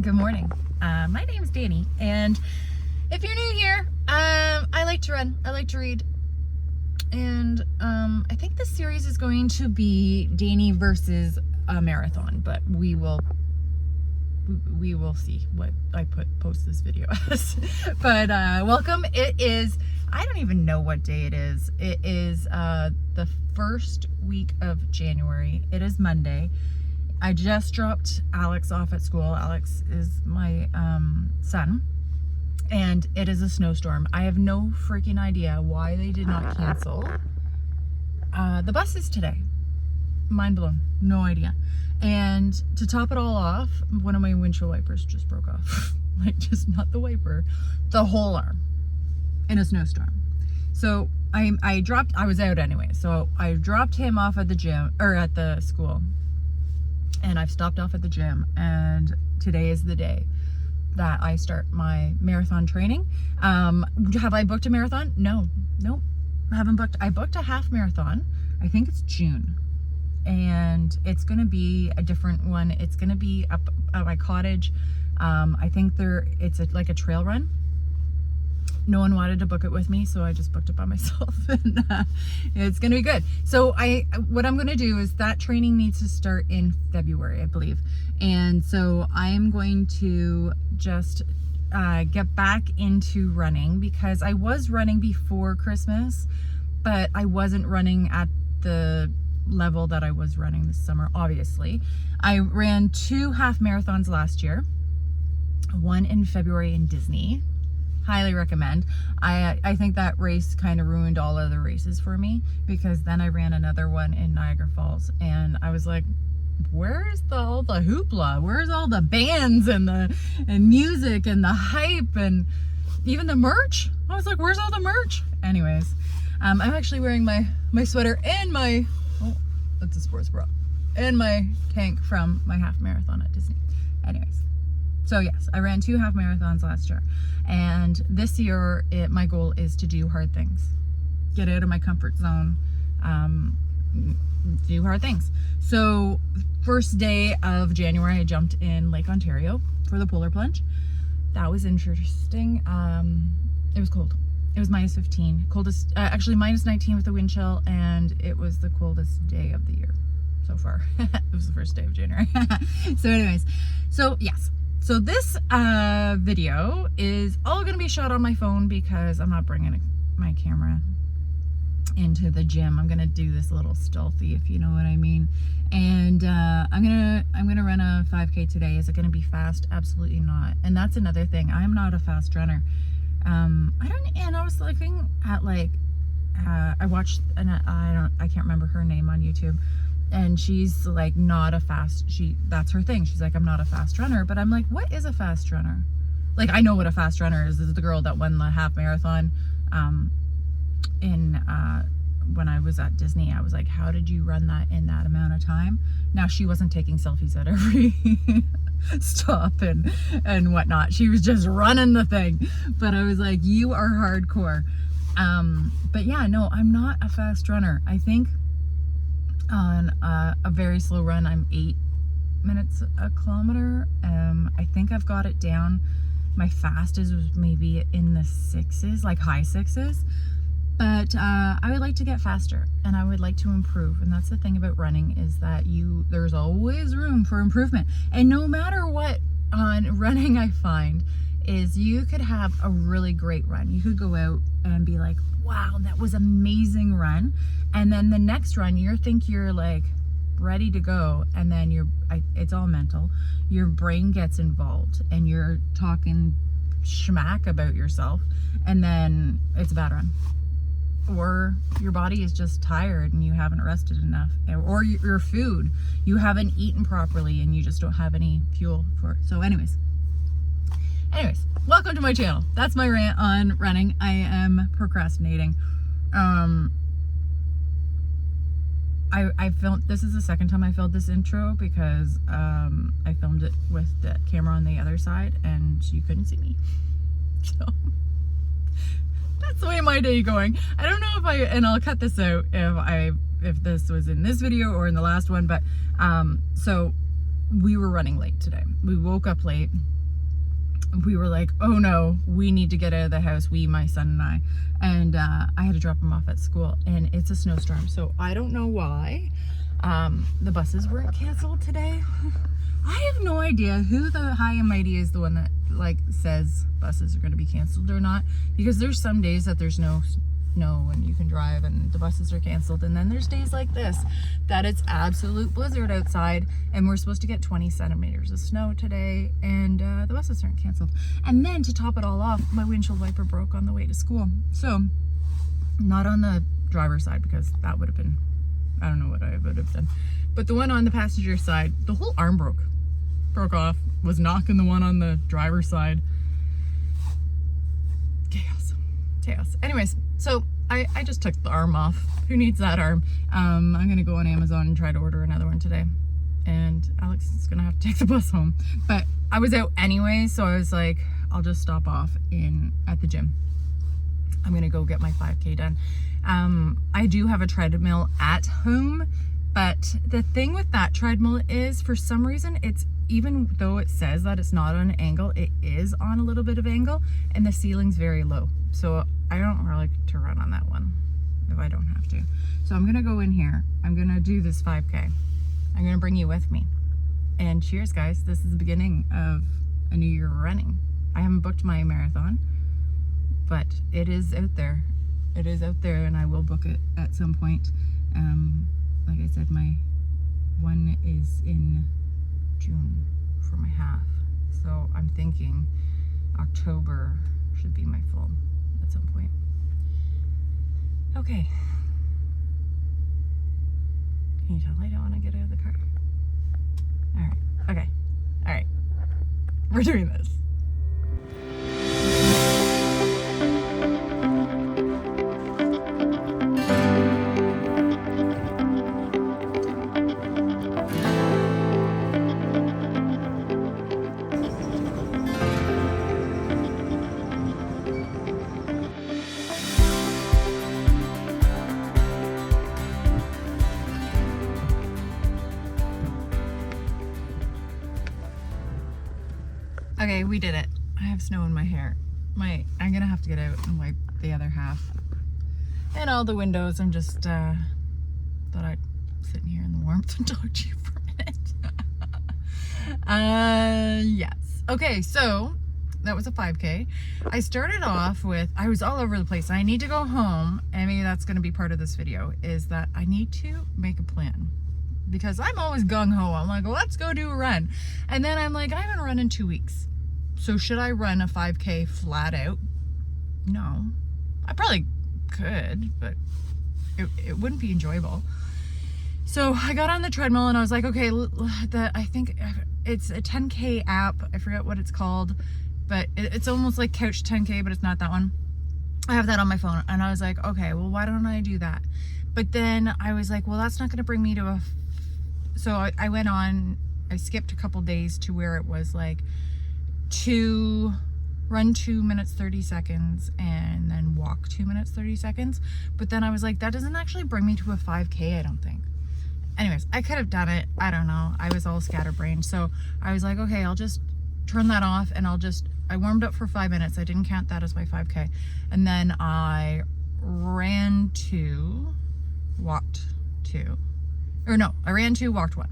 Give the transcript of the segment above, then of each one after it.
Good morning. My name is Danny, and if you're new here, I like to run, I like to read, and I think this series is going to be Danni Vs Marathon, but we will see what I post this video as. But welcome. It is, I don't even know what day it is. It is the first week of January. It is Monday. I just dropped Alex off at school. Alex is my son, and it is a snowstorm. I have no freaking idea why they did not cancel the buses today. Mind blown. No idea. And to top it all off, one of my windshield wipers just broke off. Like, just not the wiper, the whole arm in a snowstorm. So I was out anyway. So I dropped him off at the gym, or at the school. And I've stopped off at the gym, and today is the day that I start my marathon training. Have I booked a marathon? No, I haven't booked. I booked a half marathon. I think it's June, and it's going to be a different one. It's going to be up at my cottage. I think it's like a trail run. No one wanted to book it with me, so I just booked it by myself, and it's gonna be good. So what I'm gonna do is, that training needs to start in February, I believe, and so I'm going to just get back into running, because I was running before Christmas, but I wasn't running at the level that I was running this summer. Obviously, I ran 2 half marathons last year, one in February in Disney. Highly recommend. I think that race kind of ruined all other races for me, because then I ran another one in Niagara Falls, and I was like, where's all the hoopla? Where's all the bands and music and the hype and even the merch? I was like, where's all the merch? Anyways, I'm actually wearing my sweater and my, oh, that's a sports bra, and my tank from my half marathon at Disney. Anyways. So yes, I ran 2 half marathons last year, and this year my goal is to do hard things, get out of my comfort zone, do hard things. So first day of January, I jumped in Lake Ontario for the polar plunge. That was interesting. It was cold. It was minus 15, coldest, actually minus 19 with the wind chill, and it was the coldest day of the year so far. It was the first day of January. So anyways, so yes. So this video is all going to be shot on my phone, because I'm not bringing my camera into the gym. I'm going to do this a little stealthy, if you know what I mean. And I'm gonna run a 5K today. Is it going to be fast? Absolutely not. And that's another thing. I'm not a fast runner. I was looking at, like, I watched, and I can't remember her name on YouTube. And she's like, not a fast, that's her thing. She's like, I'm not a fast runner. But I'm like, what is a fast runner? Like, I know what a fast runner is. This is the girl that won the half marathon when I was at Disney. I was like, how did you run that in that amount of time? Now, she wasn't taking selfies at every stop and whatnot. She was just running the thing. But I was like, you are hardcore. But yeah, no, I'm not a fast runner. I think on a very slow run, I'm 8 minutes a kilometer. I think I've got it down. My fastest was maybe in the 6s, like high 6s. But I would like to get faster, and I would like to improve. And that's the thing about running, is that there's always room for improvement. And no matter what on running, I find is you could have a really great run. You could go out and be like, wow, that was amazing run. And then the next run, you're like ready to go. And then it's all mental. Your brain gets involved, and you're talking schmack about yourself. And then it's a bad run. Or your body is just tired and you haven't rested enough. Or your food, you haven't eaten properly and you just don't have any fuel for it. So anyways, welcome to my channel. That's my rant on running. I am procrastinating. I filmed, this is the second time I filmed this intro, because I filmed it with the camera on the other side and you couldn't see me. So that's the way my day going. I don't know and I'll cut this out if this was in this video or in the last one, but so we were running late today. We woke up late. We were like, oh no, we need to get out of the house, my son and I. And I had to drop him off at school, and it's a snowstorm. So I don't know why the buses weren't canceled today. I have no idea who the high and mighty is, the one that like says buses are going to be canceled or not, because there's some days that there's no snow and you can drive and the buses are canceled, and then there's days like this that it's absolute blizzard outside and we're supposed to get 20 centimeters of snow today, and the buses aren't canceled. And then to top it all off, my windshield wiper broke on the way to school. So not on the driver's side, because that would have been, I don't know what I would have done, but the one on the passenger side, the whole arm broke off, was knocking the one on the driver's side. Chaos. Anyways, so I just took the arm off. Who needs that arm? I'm gonna go on Amazon and try to order another one today, and Alex is gonna have to take the bus home. But I was out anyway, so I was like, I'll just stop off at the gym. I'm gonna go get my 5K done. I do have a treadmill at home, but the thing with that treadmill is, for some reason, it's, even though it says that it's not on an angle, it is on a little bit of angle, and the ceiling's very low. So I don't really like to run on that one if I don't have to. So I'm gonna go in here. I'm gonna do this 5K. I'm gonna bring you with me. And cheers, guys. This is the beginning of a new year running. I haven't booked my marathon, but it is out there. It is out there, and I will book it at some point. Like I said, my one is in June for my half. So I'm thinking October should be my full at some point. Okay. Can you tell I don't want to get out of the car? All right. Okay. All right. We're doing this. Okay, we did it. I have snow in my hair. I'm gonna have to get out and wipe the other half. And all the windows. I'm just thought I'd sit in here in the warmth and talk to you for a minute. Yes. Okay, so that was a 5K. I started off with, I was all over the place. I need to go home, and maybe that's gonna be part of this video, is that I need to make a plan. Because I'm always gung-ho. I'm like, let's go do a run. And then I'm like, I haven't run in 2 weeks. So should I run a 5K flat out? No. I probably could, but it wouldn't be enjoyable. So I got on the treadmill and I was like, okay, I think it's a 10K app. I forget what it's called, but it's almost like Couch 10K, but it's not that one. I have that on my phone, and I was like, okay, well, why don't I do that? But then I was like, well, that's not going to bring me to so I went on, I skipped a couple days to where it was like run 2 minutes 30 seconds and then walk 2 minutes 30 seconds. But then I was like, that doesn't actually bring me to a 5K, I don't think. Anyways, I could have done it. I don't know. I was all scatterbrained. So I was like, okay, I'll just turn that off, and I warmed up for 5 minutes. I didn't count that as my 5K. And then I ran 2, walked 2. Or no, I ran 2, walked 1.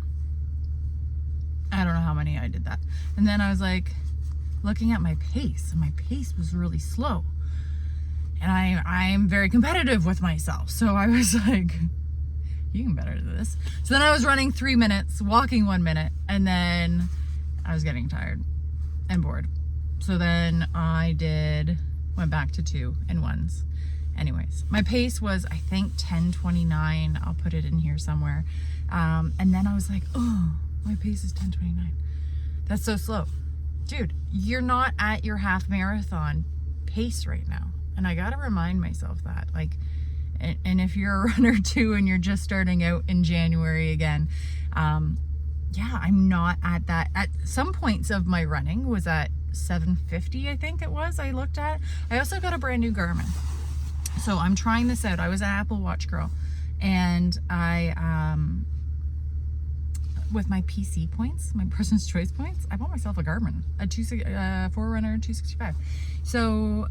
I don't know how many I did that. And then I was like, looking at my pace, and my pace was really slow. And I'm very competitive with myself. So I was like, you can better do this. So then I was running 3 minutes, walking 1 minute, and then I was getting tired and bored. So then I went back to 2 and 1s. Anyways, my pace was, I think, 10:29. I'll put it in here somewhere. And then I was like, oh, my pace is 10:29. That's so slow. Dude, you're not at your half marathon pace right now. And I got to remind myself that. Like, and if you're a runner too and you're just starting out in January again, yeah, I'm not at that. At some points of my running was at 7:50, I think it was, I looked at. I also got a brand new Garmin. So I'm trying this out. I was an Apple Watch girl, and I with my PC points, my person's choice points, I bought myself a Garmin, a Forerunner 265. So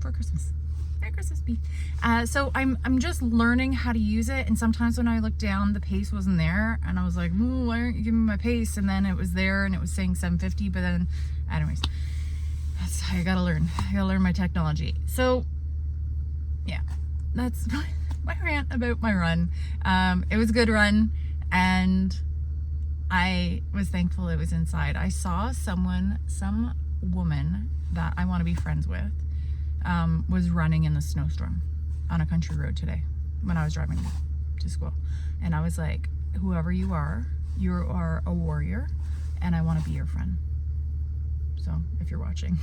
for Christmas. Merry Christmas, B. So I'm just learning how to use it, and sometimes when I look down, the pace wasn't there, and I was like, why aren't you giving me my pace? And then it was there, and it was saying 750, but then, anyways, I gotta learn my technology. So yeah, that's my rant about my run. It was a good run, and I was thankful it was inside. I saw some woman that I want to be friends with was running in the snowstorm on a country road today when I was driving to school. And I was like, whoever you are a warrior, and I want to be your friend. So if you're watching,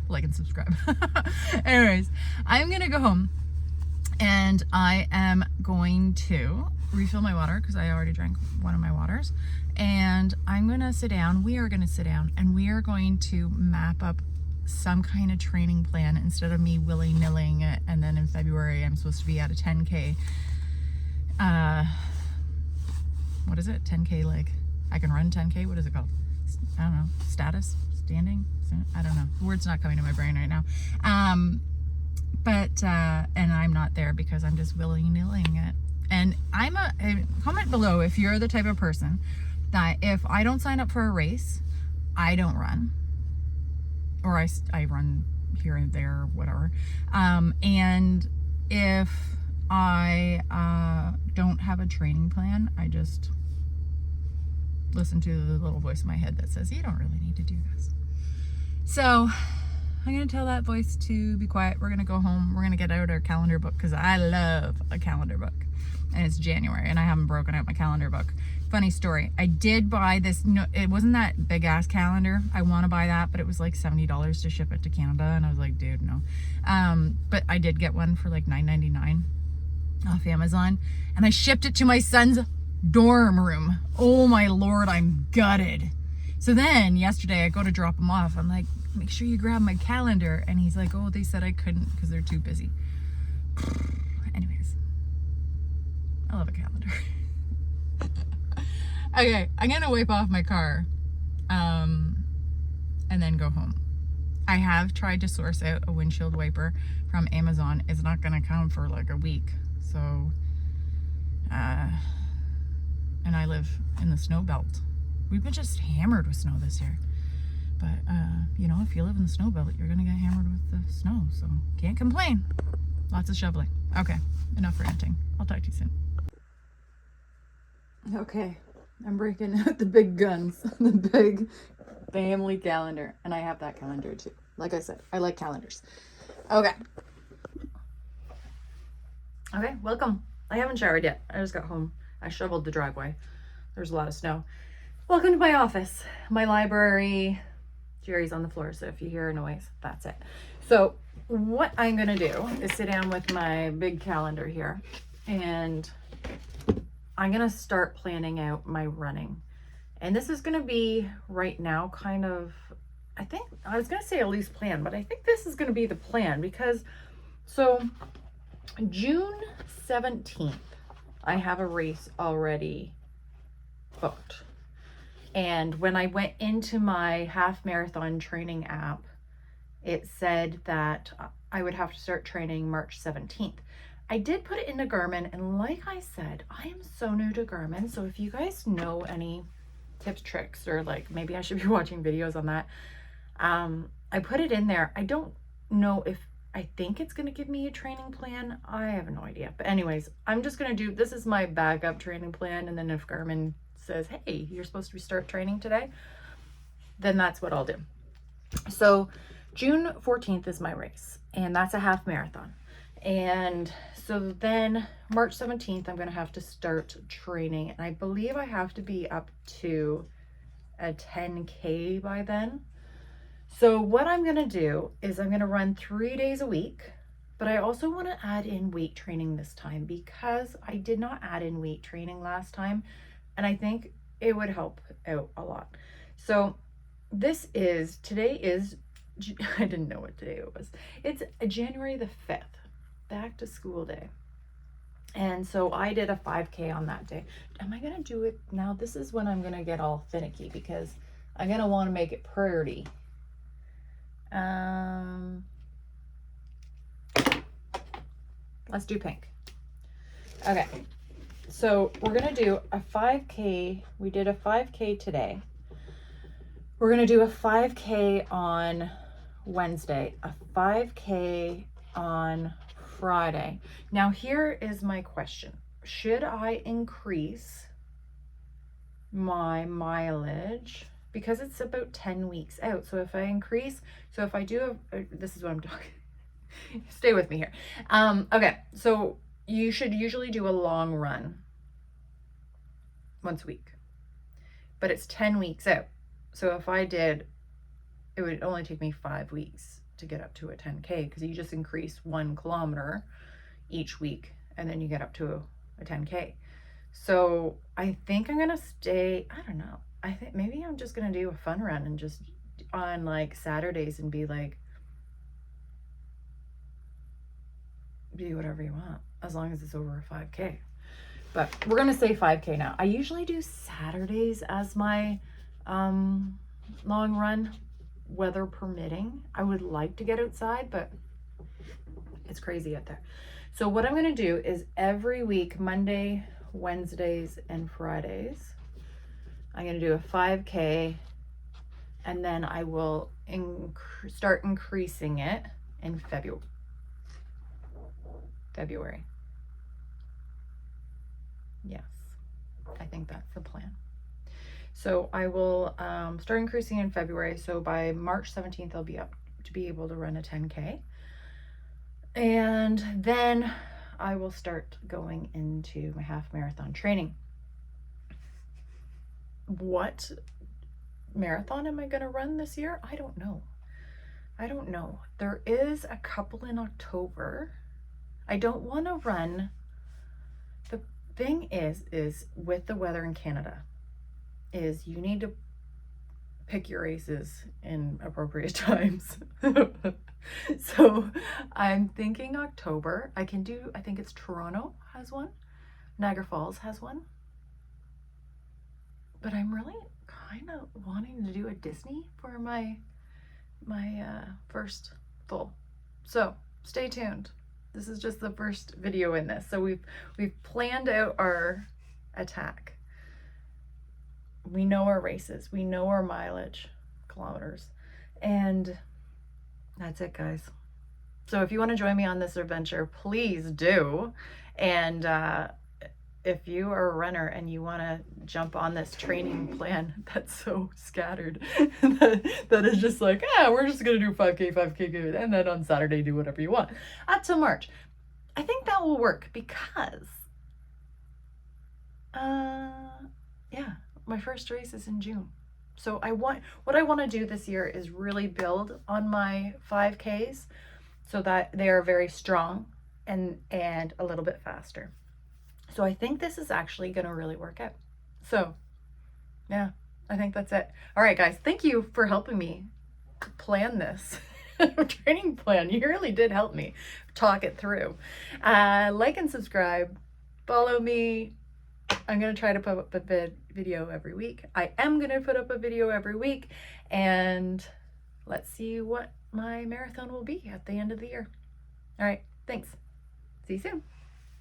like and subscribe. Anyways, I'm gonna go home, and I am going to refill my water because I already drank one of my waters, and I'm gonna sit down. We are gonna sit down, and we are going to map up some kind of training plan instead of me willy-nillying it. And then in February I'm supposed to be at a 10K. What is it? 10K, like I can run 10K. What is it called? I don't know. Status? Standing? I don't know. The word's not coming to my brain right now. And I'm not there because I'm just willy-nillying it. And comment below if you're the type of person that if I don't sign up for a race, I don't run. Or I run here and there, whatever. And if I don't have a training plan, I just listen to the little voice in my head that says, you don't really need to do this. So I'm going to tell that voice to be quiet. We're going to go home. We're going to get out our calendar book because I love a calendar book. And it's January, and I haven't broken out my calendar book. Funny story. I did buy this. No, it wasn't that big ass calendar. I want to buy that, but it was like $70 to ship it to Canada, and I was like, dude, no. But I did get one for like $9.99 off Amazon, and I shipped it to my son's dorm room. Oh my Lord, I'm gutted. So then yesterday I go to drop him off. I'm like, make sure you grab my calendar, and he's like, oh, they said I couldn't because they're too busy. Anyways, I love a calendar. Okay, I'm gonna wipe off my car and then go home. I have tried to source out a windshield wiper from Amazon. It's not gonna come for like a week. So and I live in the snow belt. We've been just hammered with snow this year. But you know, if you live in the snow belt, you're gonna get hammered with the snow, so can't complain. Lots of shoveling. Okay, enough ranting. I'll talk to you soon. Okay, I'm breaking out the big guns, the big family calendar, and I have that calendar too. Like I said, I like calendars. Okay, welcome. I haven't showered yet. I just got home. I shoveled the driveway. There's a lot of snow. Welcome to my office, my library. Jerry's on the floor, so if you hear a noise, that's it. So what I'm gonna do is sit down with my big calendar here, and I'm gonna start planning out my running. And this is gonna be right now kind of, I think, I was gonna say a loose plan, but I think this is gonna be the plan because, so June 17th, I have a race already booked. And when I went into my half marathon training app, it said that I would have to start training March 17th. I did put it into Garmin, and like I said, I am so new to Garmin. So if you guys know any tips, tricks, or like maybe I should be watching videos on that, I put it in there. I don't know if, I think it's going to give me a training plan. I have no idea. But anyways, I'm just going to do, this is my backup training plan. And then if Garmin says, hey, you're supposed to start training today, then that's what I'll do. So June 14th is my race, and that's a half marathon. And so then March 17th, I'm going to have to start training, and I believe I have to be up to a 10K by then. So what I'm going to do is I'm going to run 3 days a week, but I also want to add in weight training this time because I did not add in weight training last time, and I think it would help out a lot. So today is, I didn't know what day it was. It's January the 5th, back to school day. And so I did a 5K on that day. Am I gonna do it now? This is when I'm gonna get all finicky because I'm gonna want to make it pretty. Let's do pink. Okay, so we're gonna do a 5K. We did a 5K today. We're gonna do a 5K on Wednesday, a 5K on Friday. Now here is my question. Should I increase my mileage? Because it's about 10 weeks out. So if I increase, so if I do, this is what I'm talking, stay with me here. Okay, so you should usually do a long run once a week, but it's 10 weeks out. So if I did, it would only take me 5 weeks to get up to a 10K because you just increase 1 kilometer each week and then you get up to a 10K. So I think I'm gonna stay, I don't know. I think maybe I'm just gonna do a fun run and just on like Saturdays and be like, do whatever you want as long as it's over a 5K. But we're gonna say 5K now. I usually do Saturdays as my long run, weather permitting. I would like to get outside, but it's crazy out there. So what I'm gonna do is every week, Monday, Wednesdays, and Fridays, I'm gonna do a 5K, and then I will start increasing it in February. Yes, I think that's the plan. So I will start increasing in February. So by March 17th, I'll be up to be able to run a 10K. And then I will start going into my half marathon training. What marathon am I going to run this year? I don't know. There is a couple in October. I don't want to run. The thing is with the weather in Canada is you need to pick your races in appropriate times. So I'm thinking October. I think it's Toronto has one. Niagara Falls has one. But I'm really kind of wanting to do a Disney for my first goal. So stay tuned. This is just the first video in this. So we've planned out our attack. We know our races. We know our mileage, kilometers. And that's it, guys. So if you want to join me on this adventure, please do. And if you are a runner and you want to jump on this training plan that's so scattered, that is just like, we're just going to do 5K, and then on Saturday do whatever you want. Up till March. I think that will work because, yeah, my first race is in June. So what I want to do this year is really build on my 5Ks so that they are very strong and a little bit faster. So I think this is actually going to really work out. So yeah, I think that's it. All right, guys, thank you for helping me plan this training plan. You really did help me talk it through. Like and subscribe, follow me. I'm going to try to put up a video every week. I am going to put up a video every week, and let's see what my marathon will be at the end of the year. All right, thanks. See you soon.